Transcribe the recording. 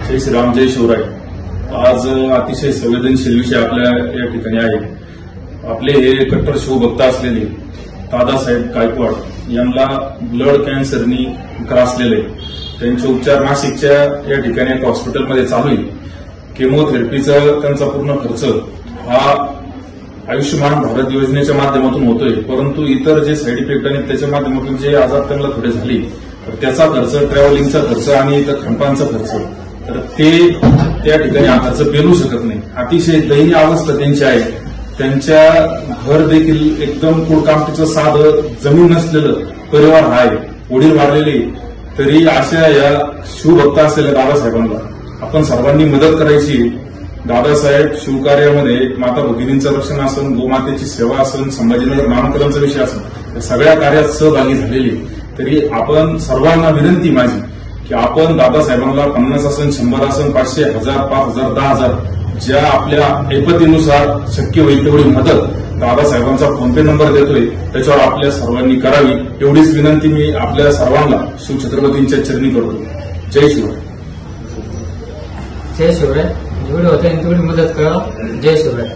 जय श्रीराम, जय शिवराय। आज अतिशय संवेदनशील विषय आपल्या या ठिकाणी आहे। आपले हे कट्टर शिवभक्त असलेले दादासाहेब गायकवाड यांना ब्लड कॅन्सरनी ग्रासलेले, त्यांचे उपचार नाशिकच्या या ठिकाणी एका हॉस्पिटलमध्ये चालू आहे। केमोथेरपीचा त्यांचा पूर्ण खर्च हा आयुष्यमान भारत योजनेच्या माध्यमातून होतोय, परंतु इतर जे साईड इफेक्ट आणि त्याच्या माध्यमातून जे आजार त्यांना थोडे झाले तर त्याचा खर्च, ट्रॅव्हलिंगचा खर्च आणि इतर खंडपांचा खर्च, तर ते त्या ठिकाणी हा खर्च पेलू शकत नाही। अतिशय दयनीय अवस्था त्यांची आहे। त्यांच्या घर देखील एकदम कुडकामटीचं साधं जमीन नसलेलं परिवार आहे, वडील वारलेले, तरी अशा या शिवभक्त असलेल्या दादासाहेबांना आपण सर्वांनी मदत करायची। दादासाहेब शिवकार्यामध्ये माता भगिनींचं रक्षण असन, गोमातेची सेवा असन, संभाजीनगर नामकरणचा विषय असन, या सगळ्या कार्यात सहभागी झालेले। तरी आपण सर्वांना विनंती माझी की आपण दादासाहेबांना 50 असन, 100 असन, 500, 1000, 5000, 10000 ज्या आपल्या ऐपतीनुसार शक्य होईल तेवढी मदत दादासाहेबांचा फोनपे नंबर देतोय, त्याच्यावर आपल्या सर्वांनी करावी, एवढीच विनंती मी आपल्या सर्वांना शिवछत्रपतींच्या चरणी करतो। जय शिवराय। जय शिवराय। जेवढी होते तेवढी मदत करा। जय शिवराय।